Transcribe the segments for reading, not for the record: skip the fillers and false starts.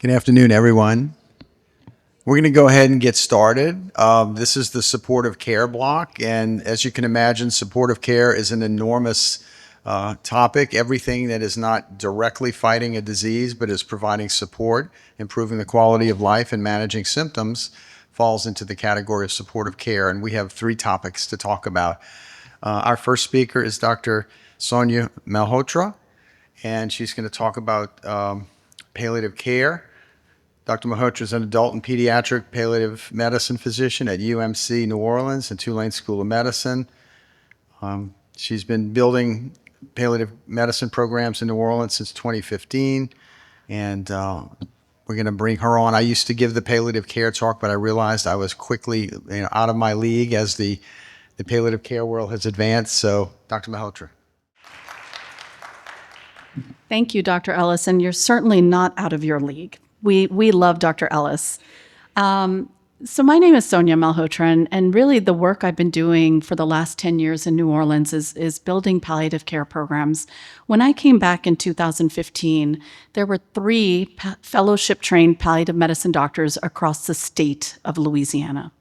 Good afternoon, everyone. We're going to go ahead and get started. This is the supportive care block, and as you can imagine, supportive care is an enormous topic. Everything that is not directly fighting a disease, but is providing support, improving the quality of life, and managing symptoms falls into the category of supportive care, and we have three topics to talk about. Our first speaker is Dr. Sonia Malhotra, and she's going to talk about palliative care. Dr. Malhotra is an adult and pediatric palliative medicine physician at UMC New Orleans and Tulane School of Medicine. She's been building palliative medicine programs in New Orleans since 2015, and we're going to bring her on. I used to give the palliative care talk, but I realized I was quickly out of my league as the palliative care world has advanced. So, Dr. Malhotra. Thank you, Dr. Ellis, and you're certainly not out of your league. We love Dr. Ellis. So my name is Sonia Malhotra, and really the work I've been doing for the last 10 years in New Orleans is building palliative care programs. When I came back in 2015, there were 3 fellowship-trained palliative medicine doctors across the state of Louisiana.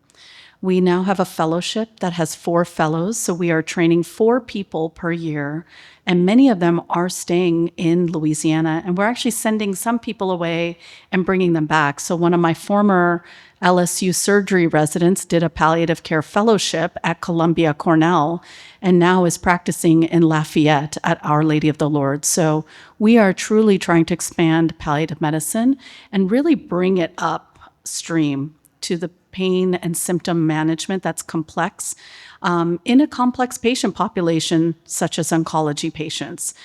We now have a fellowship that has 4 fellows, so we are training 4 people per year, and many of them are staying in Louisiana, and we're actually sending some people away and bringing them back. So one of my former LSU surgery residents did a palliative care fellowship at Columbia Cornell, and now is practicing in Lafayette at Our Lady of the Lord. So we are truly trying to expand palliative medicine and really bring it upstream to the pain and symptom management that's complex in a complex patient population such as oncology patients.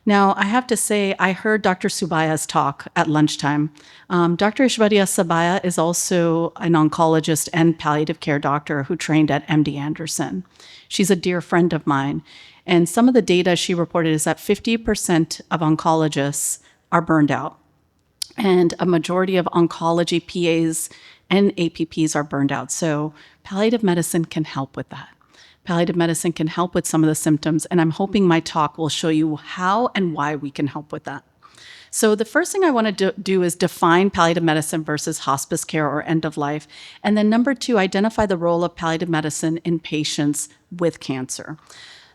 Now, I have to say, I heard Dr. Subaya's talk at lunchtime. Dr. Ishwariya Subaya is also an oncologist and palliative care doctor who trained at MD Anderson. She's a dear friend of mine, and some of the data she reported is that 50% of oncologists are burned out, and a majority of oncology PAs and APPs are burned out. So palliative medicine can help with that. Palliative medicine can help with some of the symptoms, and I'm hoping my talk will show you how and why we can help with that. So the first thing I want to do is define palliative medicine versus hospice care or end of life. And then number 2, identify the role of palliative medicine in patients with cancer.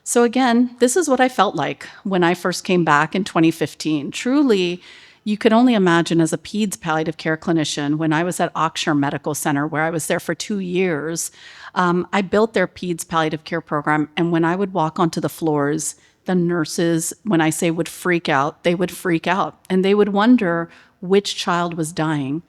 So again, this is what I felt like when I first came back in 2015. Truly, you could only imagine as a peds palliative care clinician, when I was at Oxford Medical Center, where I was there for 2 years, I built their peds palliative care program. And when I would walk onto the floors, the nurses, when I say would freak out, they would freak out. And they would wonder which child was dying.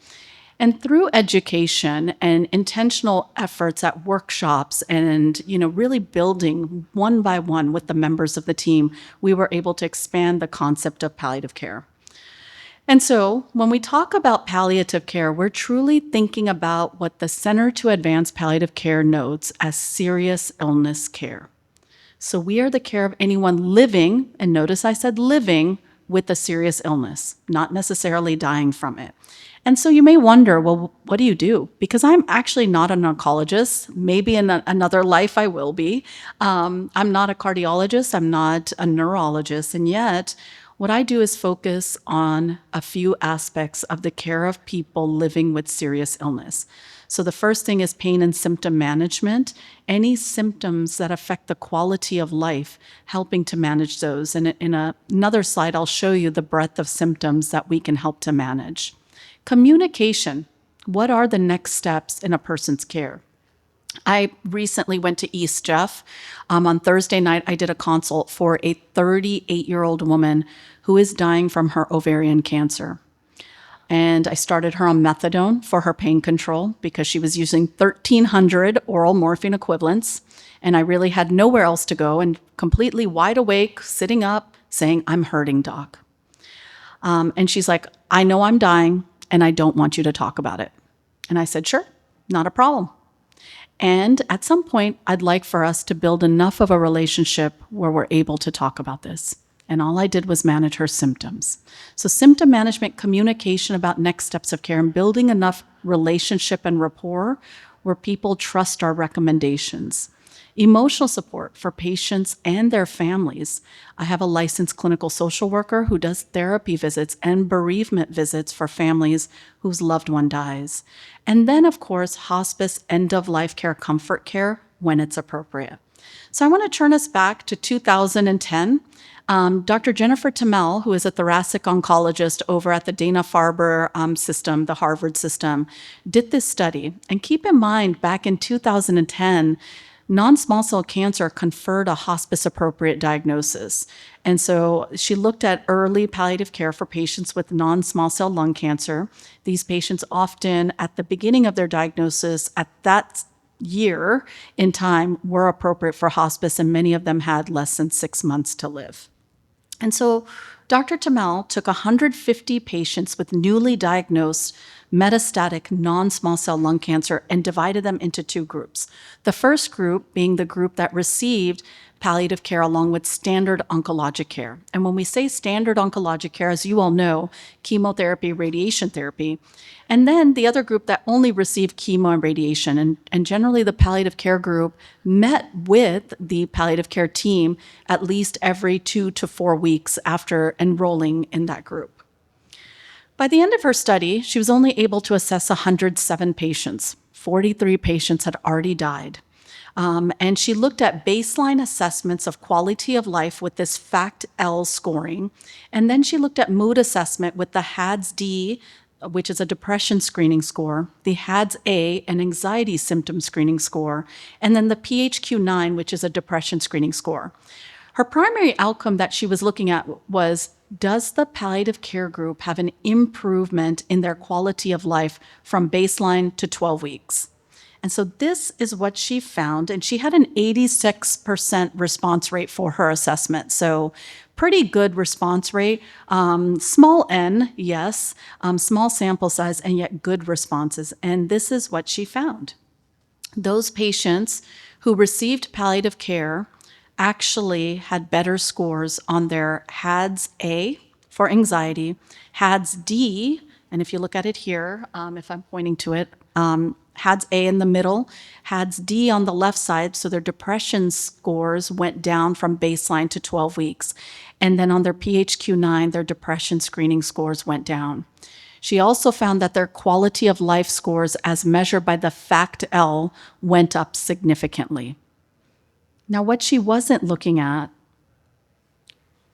And through education and intentional efforts at workshops and really building one by one with the members of the team, we were able to expand the concept of palliative care. And so when we talk about palliative care, we're truly thinking about what the Center to Advance Palliative Care notes as serious illness care. So we are the care of anyone living, and notice I said living, with a serious illness, not necessarily dying from it. And so you may wonder, well, what do you do? Because I'm actually not an oncologist. Maybe in another life I will be. I'm not a cardiologist. I'm not a neurologist. And yet, what I do is focus on a few aspects of the care of people living with serious illness. So the first thing is pain and symptom management. Any symptoms that affect the quality of life, helping to manage those. And in another slide, I'll show you the breadth of symptoms that we can help to manage. Communication. What are the next steps in a person's care? I recently went to East Jeff. On Thursday night, I did a consult for a 38-year-old woman who is dying from her ovarian cancer. And I started her on methadone for her pain control because she was using 1,300 oral morphine equivalents. And I really had nowhere else to go and completely wide awake, sitting up, saying, "I'm hurting, doc." And she's like, "I know I'm dying and I don't want you to talk about it." And I said, "Sure, not a problem. And at some point, I'd like for us to build enough of a relationship where we're able to talk about this." And all I did was manage her symptoms. So symptom management, communication about next steps of care, and building enough relationship and rapport where people trust our recommendations. Emotional support for patients and their families. I have a licensed clinical social worker who does therapy visits and bereavement visits for families whose loved one dies. And then, of course, hospice, end-of-life care, comfort care when it's appropriate. So I want to turn us back to 2010. Dr. Jennifer Tamel, who is a thoracic oncologist over at the Dana-Farber system, the Harvard system, did this study. And keep in mind, back in 2010, non-small cell cancer conferred a hospice-appropriate diagnosis. And so she looked at early palliative care for patients with non-small cell lung cancer. These patients often, at the beginning of their diagnosis, at that year in time, were appropriate for hospice, and many of them had less than 6 months to live. And so Dr. Tamel took 150 patients with newly diagnosed metastatic non-small cell lung cancer and divided them into two groups. The first group being the group that received palliative care along with standard oncologic care. And when we say standard oncologic care, as you all know, chemotherapy, radiation therapy, and then the other group that only received chemo and radiation. And generally the palliative care group met with the palliative care team at least every 2 to 4 weeks after enrolling in that group. By the end of her study, she was only able to assess 107 patients. 43 patients had already died. And she looked at baseline assessments of quality of life with this FACT-L scoring. And then she looked at mood assessment with the HADS-D, which is a depression screening score, the HADS-A, an anxiety symptom screening score, and then the PHQ-9, which is a depression screening score. Her primary outcome that she was looking at was, does the palliative care group have an improvement in their quality of life from baseline to 12 weeks? And so this is what she found, and she had an 86% response rate for her assessment. So pretty good response rate, small n, yes, small sample size, and yet good responses. And this is what she found. Those patients who received palliative care actually had better scores on their HADS-A for anxiety, HADS-D, and if you look at it here, if I'm pointing to it, HADS-A in the middle, HADS-D on the left side, so their depression scores went down from baseline to 12 weeks. And then on their PHQ-9, their depression screening scores went down. She also found that their quality of life scores as measured by the FACT-L went up significantly. Now, what she wasn't looking at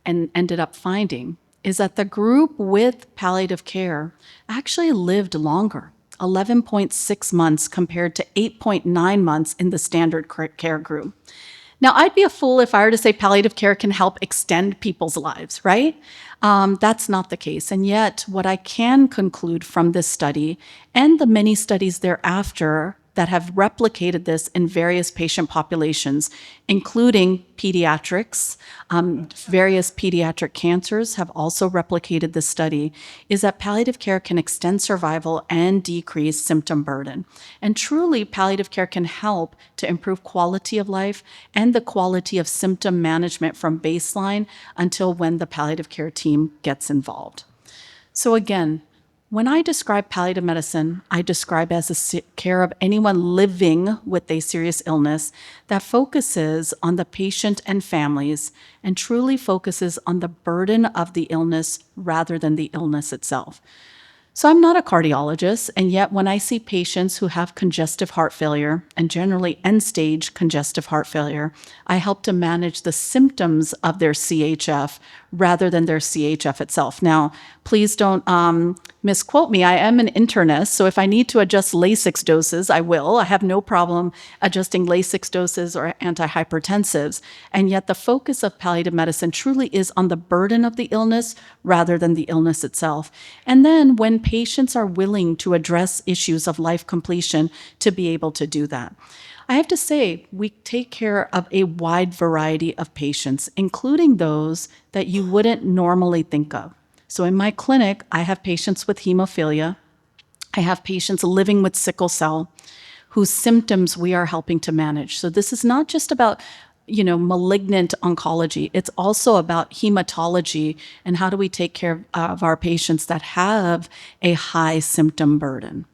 and ended up finding is that the group with palliative care actually lived longer, 11.6 months compared to 8.9 months in the standard care group. Now, I'd be a fool if I were to say palliative care can help extend people's lives, right? That's not the case. And yet, what I can conclude from this study and the many studies thereafter that have replicated this in various patient populations, including pediatrics, various pediatric cancers have also replicated this study, is that palliative care can extend survival and decrease symptom burden. And truly, palliative care can help to improve quality of life and the quality of symptom management from baseline until when the palliative care team gets involved. So again, when I describe palliative medicine, I describe as a care of anyone living with a serious illness that focuses on the patient and families and truly focuses on the burden of the illness rather than the illness itself. So I'm not a cardiologist, and yet when I see patients who have congestive heart failure, and generally end-stage congestive heart failure, I help to manage the symptoms of their CHF rather than their CHF itself. Now, please don't misquote me. I am an internist, so if I need to adjust Lasix doses, I will. I have no problem adjusting Lasix doses or antihypertensives. And yet the focus of palliative medicine truly is on the burden of the illness rather than the illness itself. And then when patients are willing to address issues of life completion, to be able to do that. I have to say, we take care of a wide variety of patients, including those that you wouldn't normally think of. So in my clinic, I have patients with hemophilia. I have patients living with sickle cell whose symptoms we are helping to manage. So this is not just about malignant oncology. It's also about hematology and how do we take care of our patients that have a high symptom burden.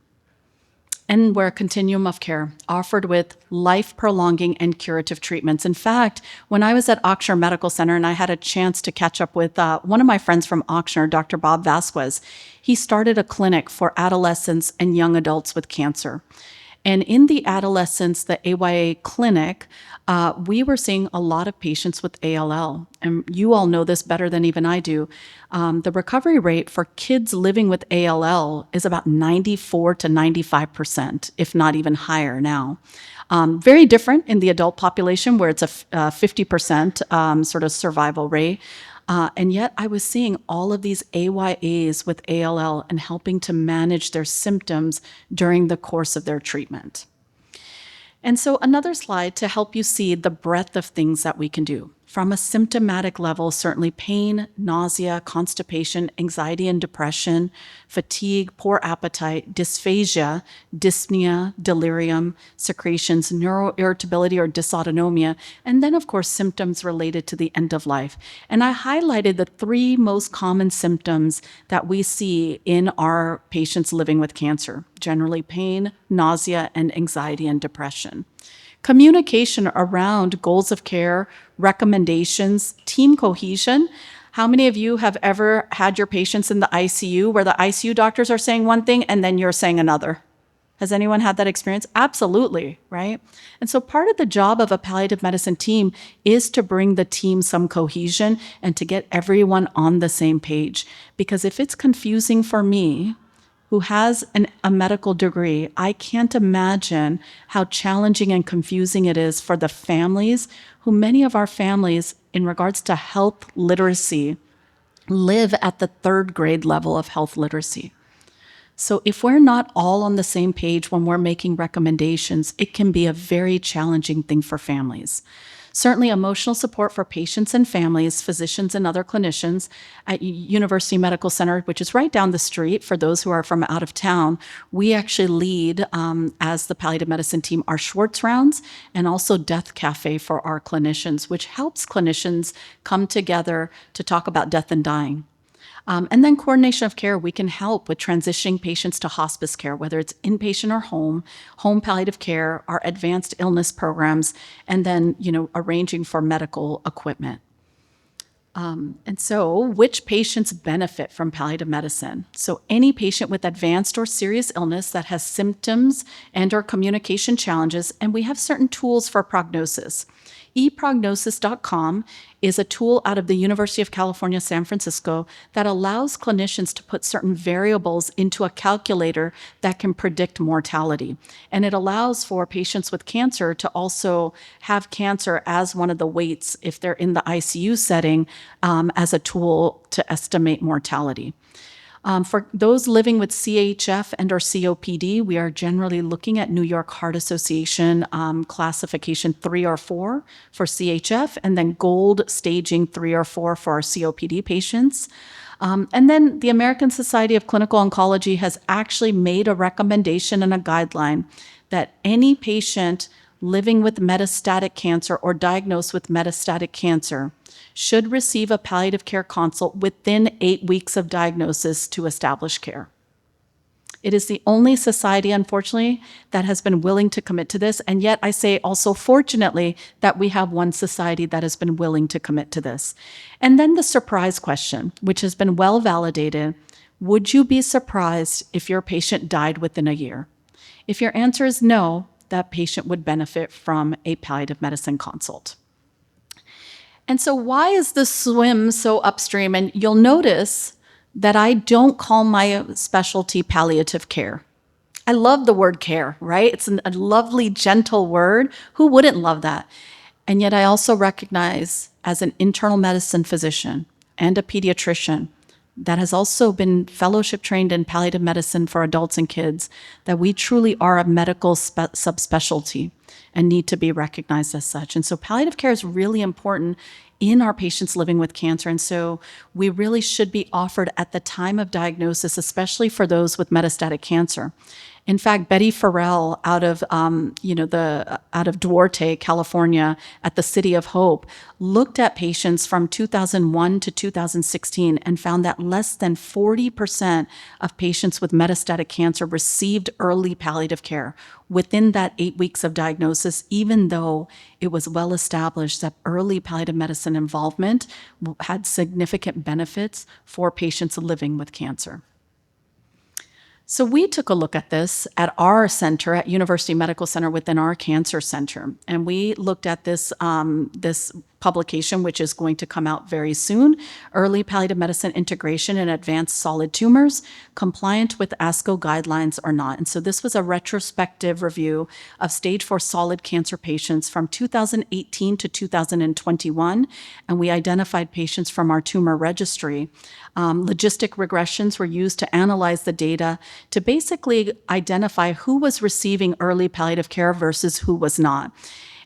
and we're a continuum of care offered with life-prolonging and curative treatments. In fact, when I was at Ochsner Medical Center and I had a chance to catch up with one of my friends from Ochsner, Dr. Bob Vasquez, he started a clinic for adolescents and young adults with cancer. And in the adolescents, the AYA clinic, we were seeing a lot of patients with ALL. And you all know this better than even I do. The recovery rate for kids living with ALL is about 94 to 95%, if not even higher now. Very different in the adult population where it's a 50% sort of survival rate. And yet I was seeing all of these AYAs with ALL and helping to manage their symptoms during the course of their treatment. And so another slide to help you see the breadth of things that we can do. From a symptomatic level, certainly pain, nausea, constipation, anxiety and depression, fatigue, poor appetite, dysphagia, dyspnea, delirium, secretions, neuroirritability or dysautonomia, and then of course symptoms related to the end of life. And I highlighted the 3 most common symptoms that we see in our patients living with cancer, generally pain, nausea, and anxiety and depression. Communication around goals of care, recommendations, team cohesion. How many of you have ever had your patients in the ICU where the ICU doctors are saying one thing and then you're saying another? Has anyone had that experience? Absolutely, right? And so part of the job of a palliative medicine team is to bring the team some cohesion and to get everyone on the same page. Because if it's confusing for me, who has a medical degree, I can't imagine how challenging and confusing it is for the families, who many of our families, in regards to health literacy, live at the 3rd grade level of health literacy. So if we're not all on the same page when we're making recommendations, it can be a very challenging thing for families. Certainly emotional support for patients and families, physicians and other clinicians at University Medical Center, which is right down the street for those who are from out of town. We actually lead, as the palliative medicine team, our Schwartz rounds and also Death Cafe for our clinicians, which helps clinicians come together to talk about death and dying. And then coordination of care, we can help with transitioning patients to hospice care, whether it's inpatient or home palliative care, our advanced illness programs, and then, arranging for medical equipment. And so which patients benefit from palliative medicine? So any patient with advanced or serious illness that has symptoms and or communication challenges, and we have certain tools for prognosis. eprognosis.com is a tool out of the University of California, San Francisco that allows clinicians to put certain variables into a calculator that can predict mortality. And it allows for patients with cancer to also have cancer as one of the weights if they're in the ICU setting as a tool to estimate mortality. For those living with CHF and or COPD, we are generally looking at New York Heart Association classification 3 or 4 for CHF, and then gold staging 3 or 4 for our COPD patients. And then the American Society of Clinical Oncology has actually made a recommendation and a guideline that any patient living with metastatic cancer or diagnosed with metastatic cancer should receive a palliative care consult within 8 weeks of diagnosis to establish care. It is the only society, unfortunately, that has been willing to commit to this. And yet I say also, fortunately, that we have one society that has been willing to commit to this. And then the surprise question, which has been well validated: would you be surprised if your patient died within a year? If your answer is no, that patient would benefit from a palliative medicine consult. And so why is the swim so upstream? And you'll notice that I don't call my specialty palliative care. I love the word care, right? It's a lovely, gentle word. Who wouldn't love that? And yet I also recognize, as an internal medicine physician and a pediatrician that has also been fellowship trained in palliative medicine for adults and kids, that we truly are a medical subspecialty and need to be recognized as such. And so palliative care is really important in our patients living with cancer. And so we really should be offered at the time of diagnosis, especially for those with metastatic cancer. In fact, Betty Farrell out of Duarte, California, at the City of Hope, looked at patients from 2001 to 2016 and found that less than 40% of patients with metastatic cancer received early palliative care within that 8 weeks of diagnosis, even though it was well established that early palliative medicine involvement had significant benefits for patients living with cancer. So we took a look at this at our center, at University Medical Center within our cancer center, and we looked at this publication, which is going to come out very soon, Early Palliative Medicine Integration in Advanced Solid Tumors, Compliant with ASCO Guidelines or Not. And so this was a retrospective review of stage 4 solid cancer patients from 2018 to 2021, and we identified patients from our tumor registry. Logistic regressions were used to analyze the data to basically identify who was receiving early palliative care versus who was not.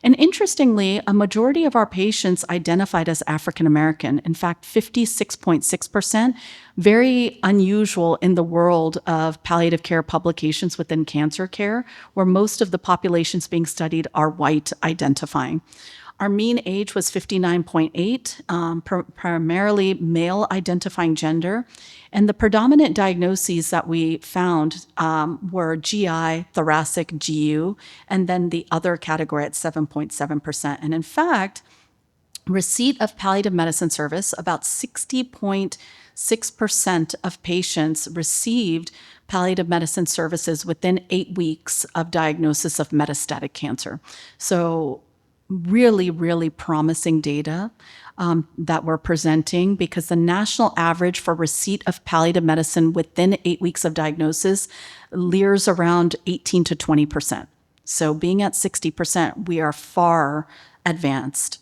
And interestingly, a majority of our patients identified as African American, in fact, 56.6%, very unusual in the world of palliative care publications within cancer care, where most of the populations being studied are white identifying. Our mean age was 59.8, primarily male identifying gender. And the predominant diagnoses that we found were GI, thoracic, GU, and then the other category at 7.7%. And in fact, receipt of palliative medicine service, about 60.6% of patients received palliative medicine services within 8 weeks of diagnosis of metastatic cancer. So really, really promising data that we're presenting, because the national average for receipt of palliative medicine within 8 weeks of diagnosis leers around 18 to 20%. So being at 60%, we are far advanced.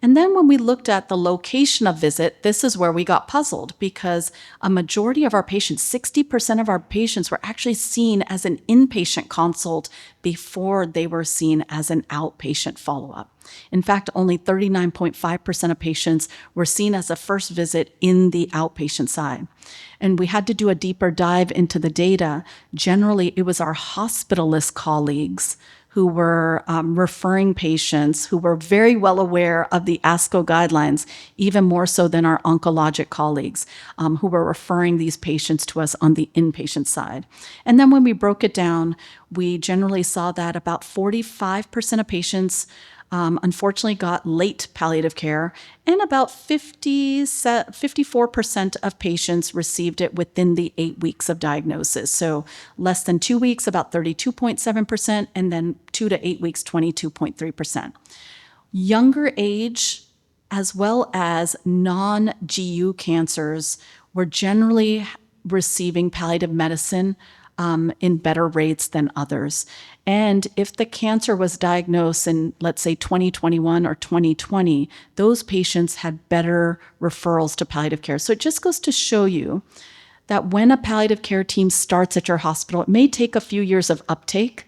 And then when we looked at the location of visit, this is where we got puzzled, because a majority of our patients, 60% of our patients, were actually seen as an inpatient consult before they were seen as an outpatient follow-up. In fact, only 39.5% of patients were seen as a first visit in the outpatient side. And we had to do a deeper dive into the data. Generally, it was our hospitalist colleagues who were referring patients, who were very well aware of the ASCO guidelines, even more so than our oncologic colleagues, who were referring these patients to us on the inpatient side. And then when we broke it down, we generally saw that about 45% of patients unfortunately got late palliative care, and about 54% of patients received it within the 8 weeks of diagnosis. So less than 2 weeks, about 32.7%, and then 2 to 8 weeks, 22.3%. Younger age, as well as non-GU cancers, were generally receiving palliative medicine in better rates than others. And if the cancer was diagnosed in, let's say, 2021 or 2020, those patients had better referrals to palliative care. So it just goes to show you that when a palliative care team starts at your hospital, it may take a few years of uptake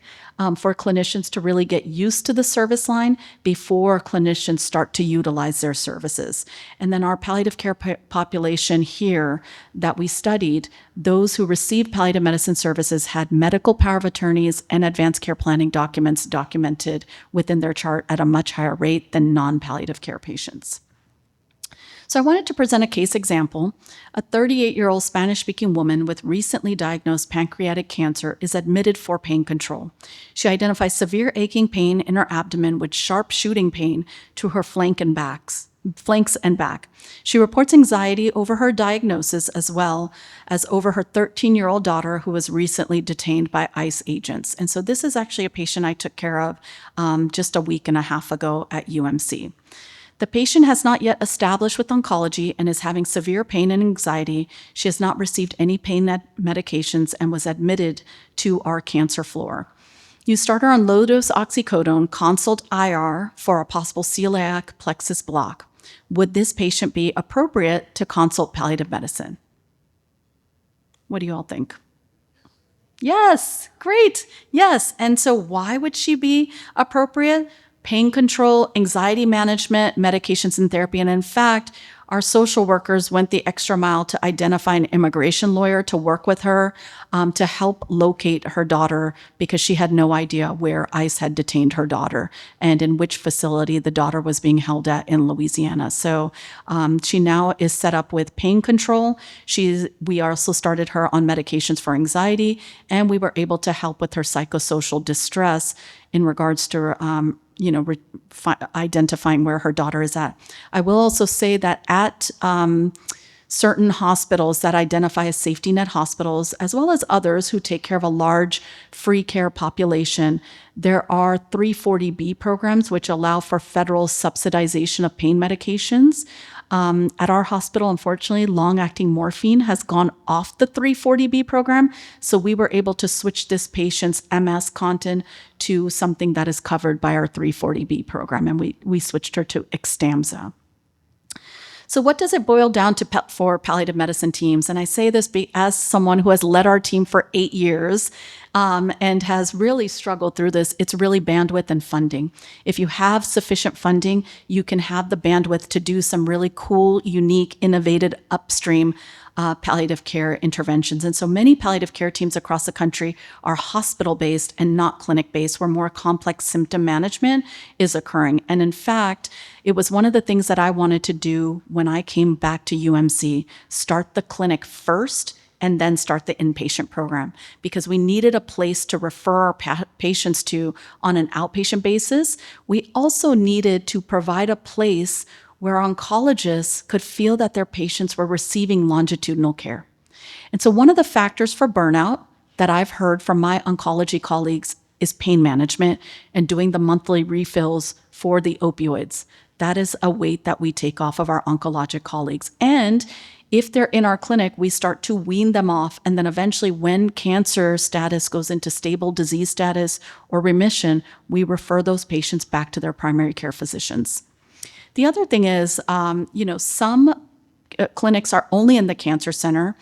for clinicians to really get used to the service line before clinicians start to utilize their services. And then our palliative care population here that we studied, those who received palliative medicine services had medical power of attorneys and advanced care planning documents documented within their chart at a much higher rate than non-palliative care patients. So I wanted to present a case example. A 38-year-old Spanish-speaking woman with recently diagnosed pancreatic cancer is admitted for pain control. She identifies severe aching pain in her abdomen with sharp shooting pain to her flanks and back. She reports anxiety over her diagnosis as well as over her 13-year-old daughter who was recently detained by ICE agents. And so this is actually a patient I took care of just a week and a half ago at UMC. The patient has not yet established with oncology and is having severe pain and anxiety. She has not received any pain medications and was admitted to our cancer floor. You start her on low-dose oxycodone, consult IR for a possible celiac plexus block. Would this patient be appropriate to consult palliative medicine? What do you all think? Yes, great. Yes. And so why would she be appropriate? pain control, anxiety management, medications and therapy. And in fact, our social workers went the extra mile to identify an immigration lawyer to work with her to help locate her daughter because she had no idea where ICE had detained her daughter and in which facility the daughter was being held at in Louisiana. So she now is set up with pain control. We also started her on medications for anxiety, and we were able to help with her psychosocial distress in regards to identifying where her daughter is at. I will also say that at certain hospitals that identify as safety net hospitals, as well as others who take care of a large free care population, there are 340B programs which allow for federal subsidization of pain medications. At our hospital, unfortunately, long-acting morphine has gone off the 340B program, so we were able to switch this patient's MS content to something that is covered by our 340B program, and we switched her to Xtamza. So what does it boil down to for palliative medicine teams? And I say this as someone who has led our team for 8 years and has really struggled through this. It's really bandwidth and funding. If you have sufficient funding, you can have the bandwidth to do some really cool, unique, innovative upstream palliative care interventions. And so many palliative care teams across the country are hospital-based and not clinic-based, where more complex symptom management is occurring. And in fact, it was one of the things that I wanted to do when I came back to UMC, start the clinic first and then start the inpatient program, because we needed a place to refer our patients to on an outpatient basis. We also needed to provide a place where oncologists could feel that their patients were receiving longitudinal care. And so one of the factors for burnout that I've heard from my oncology colleagues is pain management and doing the monthly refills for the opioids. That is a weight that we take off of our oncologic colleagues. And if they're in our clinic, we start to wean them off. And then eventually when cancer status goes into stable disease status or remission, we refer those patients back to their primary care physicians. The other thing is, some clinics are only in the cancer center.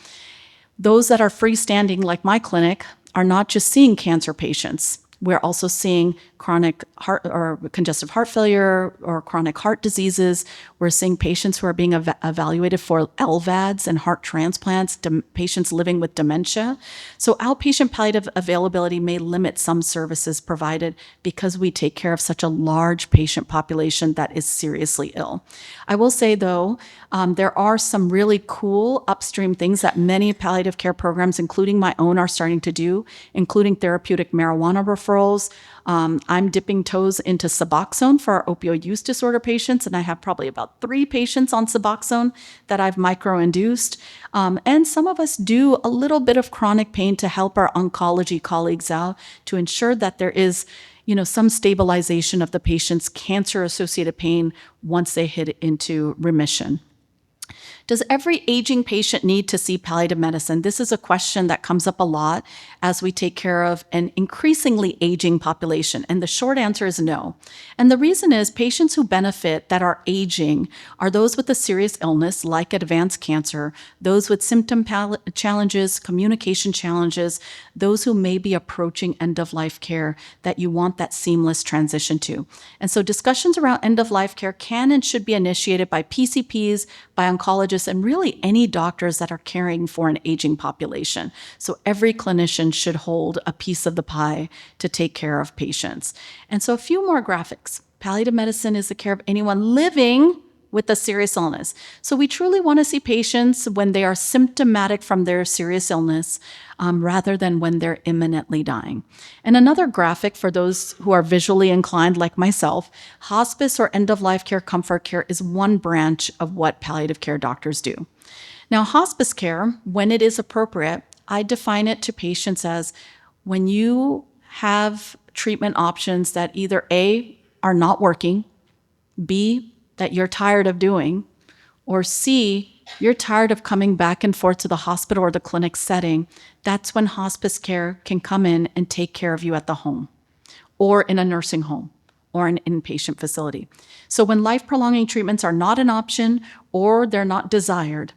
Those that are freestanding, like my clinic, are not just seeing cancer patients. We're also seeing chronic heart or congestive heart failure or chronic heart diseases. We're seeing patients who are being evaluated for LVADs and heart transplants, patients living with dementia. So outpatient palliative availability may limit some services provided because we take care of such a large patient population that is seriously ill. I will say, though, there are some really cool upstream things that many palliative care programs, including my own, are starting to do, including therapeutic marijuana referrals. I'm dipping toes into Suboxone for our opioid use disorder patients, and I have probably about 3 patients on Suboxone that I've micro-induced. And some of us do a little bit of chronic pain to help our oncology colleagues out to ensure that there is some stabilization of the patient's cancer-associated pain once they hit into remission. Does every aging patient need to see palliative medicine? This is a question that comes up a lot as we take care of an increasingly aging population. And the short answer is no. And the reason is patients who benefit that are aging are those with a serious illness like advanced cancer, those with symptom challenges, communication challenges, those who may be approaching end-of-life care that you want that seamless transition to. And so discussions around end-of-life care can and should be initiated by PCPs, by oncologists, and really any doctors that are caring for an aging population. So every clinician should hold a piece of the pie to take care of patients. And so a few more graphics. Palliative medicine is the care of anyone living with a serious illness. So we truly want to see patients when they are symptomatic from their serious illness rather than when they're imminently dying. And another graphic for those who are visually inclined like myself, hospice or end-of-life care comfort care is one branch of what palliative care doctors do. Now, hospice care, when it is appropriate, I define it to patients as when you have treatment options that either A, are not working, B, that you're tired of doing, or C, you're tired of coming back and forth to the hospital or the clinic setting, that's when hospice care can come in and take care of you at the home or in a nursing home or an inpatient facility. So when life-prolonging treatments are not an option or they're not desired,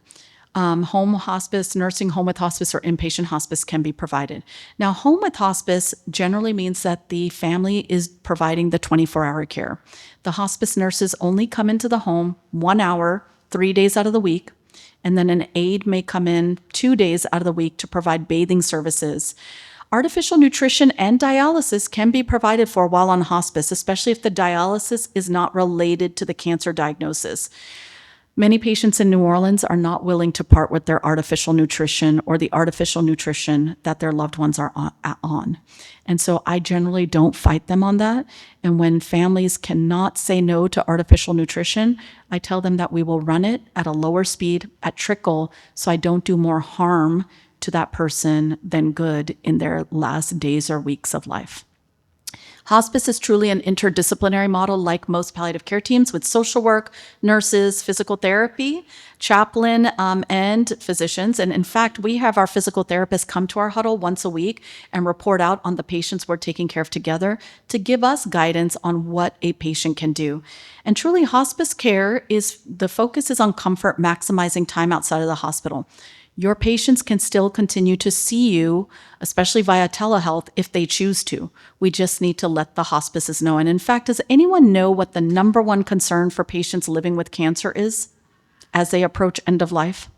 home hospice, nursing home with hospice, or inpatient hospice can be provided. Now, home with hospice generally means that the family is providing the 24-hour care. The hospice nurses only come into the home 1 hour, 3 days out of the week, and then an aide may come in 2 days out of the week to provide bathing services. Artificial nutrition and dialysis can be provided for while on hospice, especially if the dialysis is not related to the cancer diagnosis. Many patients in New Orleans are not willing to part with their artificial nutrition or the artificial nutrition that their loved ones are on. And so I generally don't fight them on that. And when families cannot say no to artificial nutrition, I tell them that we will run it at a lower speed, at trickle, so I don't do more harm to that person than good in their last days or weeks of life. Hospice is truly an interdisciplinary model like most palliative care teams with social work, nurses, physical therapy, chaplain, and physicians. And in fact, we have our physical therapists come to our huddle once a week and report out on the patients we're taking care of together to give us guidance on what a patient can do. And truly, hospice care the focus is on comfort, maximizing time outside of the hospital. Your patients can still continue to see you, especially via telehealth, if they choose to. We just need to let the hospices know. And in fact, does anyone know what the number one concern for patients living with cancer is as they approach end of life?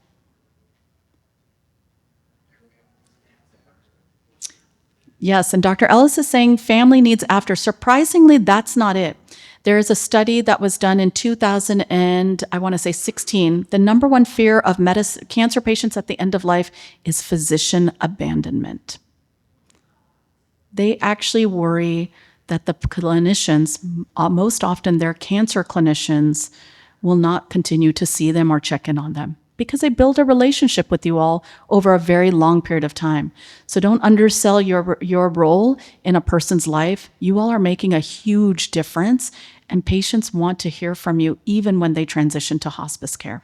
Yes, and Dr. Ellis is saying family needs after. Surprisingly, that's not it. There is a study that was done in 2000 and I want to say 16. The number one fear of cancer patients at the end of life is physician abandonment. They actually worry that the clinicians, most often their cancer clinicians, will not continue to see them or check in on them because they build a relationship with you all over a very long period of time. So don't undersell your role in a person's life. You all are making a huge difference, and patients want to hear from you even when they transition to hospice care.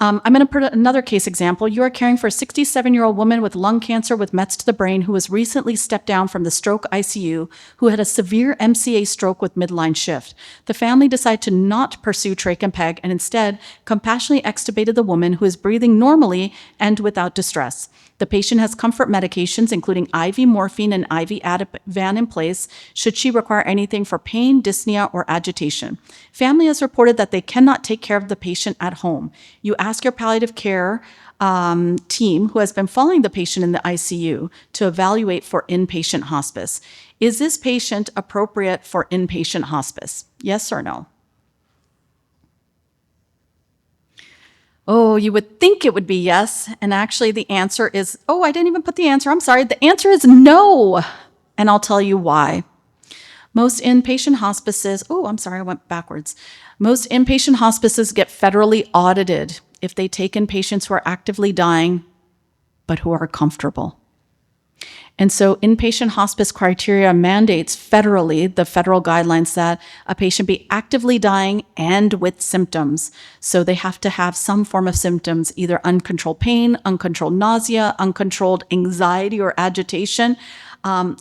I'm going to put another case example. You are caring for a 67-year-old woman with lung cancer with mets to the brain who was recently stepped down from the stroke ICU, who had a severe MCA stroke with midline shift. The family decided to not pursue trach and peg and instead compassionately extubated the woman who is breathing normally and without distress. The patient has comfort medications, including IV morphine and IV Ativan in place, should she require anything for pain, dyspnea, or agitation. Family has reported that they cannot take care of the patient at home. You ask your palliative care team who has been following the patient in the ICU to evaluate for inpatient hospice. Is this patient appropriate for inpatient hospice? Yes or no? Oh, you would think it would be yes. And actually the answer is, oh, I didn't even put the answer. I'm sorry. The answer is no. And I'll tell you why. Most inpatient hospices, I went backwards. Most inpatient hospices get federally audited if they take in patients who are actively dying, but who are comfortable. And so inpatient hospice criteria mandates federally, the federal guidelines, that a patient be actively dying and with symptoms. So they have to have some form of symptoms, either uncontrolled pain, uncontrolled nausea, uncontrolled anxiety or agitation.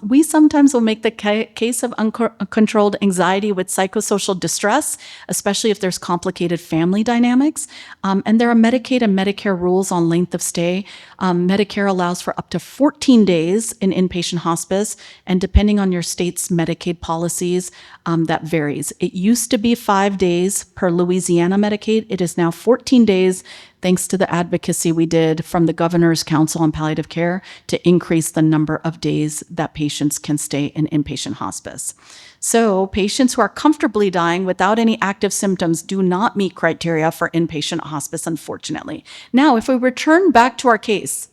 We sometimes will make the case of uncontrolled anxiety with psychosocial distress, especially if there's complicated family dynamics. And there are Medicaid and Medicare rules on length of stay. Medicare allows for up to 14 days in inpatient hospice, and depending on your state's Medicaid policies, that varies. It used to be 5 days per Louisiana Medicaid. It is now 14 days, thanks to the advocacy we did from the Governor's Council on Palliative Care to increase the number of days that patients can stay in inpatient hospice. So patients who are comfortably dying without any active symptoms do not meet criteria for inpatient hospice, unfortunately. Now, if we return back to our case,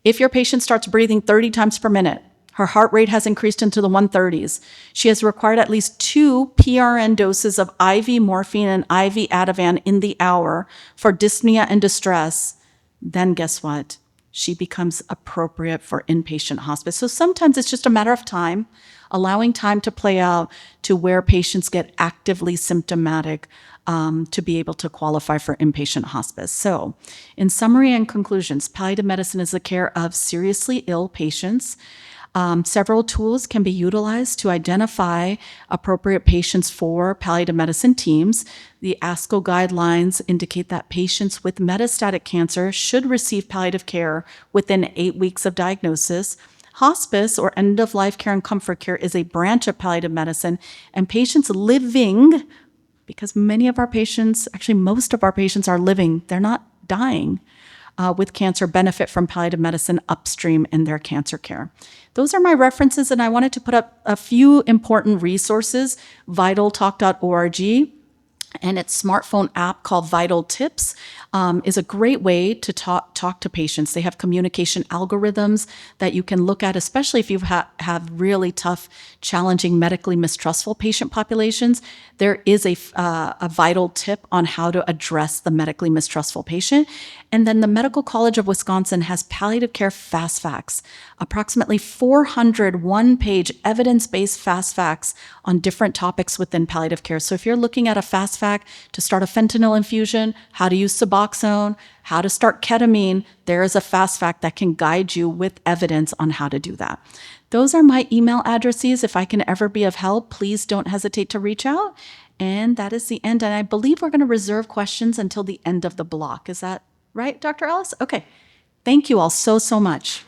if your patient starts breathing 30 times per minute, her heart rate has increased into the 130s. She has required at least 2 PRN doses of IV morphine and IV Ativan in the hour for dyspnea and distress. Then guess what? She becomes appropriate for inpatient hospice. So sometimes it's just a matter of time, allowing time to play out to where patients get actively symptomatic to be able to qualify for inpatient hospice. So in summary and conclusions, palliative medicine is the care of seriously ill patients. Several tools can be utilized to identify appropriate patients for palliative medicine teams. The ASCO guidelines indicate that patients with metastatic cancer should receive palliative care within 8 weeks of diagnosis. Hospice, or end-of-life care and comfort care, is a branch of palliative medicine, and patients living, because many of our patients, actually most of our patients are living, they're not dying, with cancer, benefit from palliative medicine upstream in their cancer care. Those are my references, and I wanted to put up a few important resources. Vitaltalk.org and its smartphone app called Vital Tips is a great way to talk to patients. They have communication algorithms that you can look at, especially if you have really tough, challenging, medically mistrustful patient populations. There is a vital tip on how to address the medically mistrustful patient. And then the Medical College of Wisconsin has palliative care fast facts, approximately 400 one-page evidence-based fast facts on different topics within palliative care. So if you're looking at a fast fact to start a fentanyl infusion, how to use Suboxone, how to start ketamine, there is a fast fact that can guide you with evidence on how to do that. Those are my email addresses. If I can ever be of help, please don't hesitate to reach out. And that is the end. And I believe we're going to reserve questions until the end of the block. Is that right, Dr. Ellis? Okay. Thank you all so much.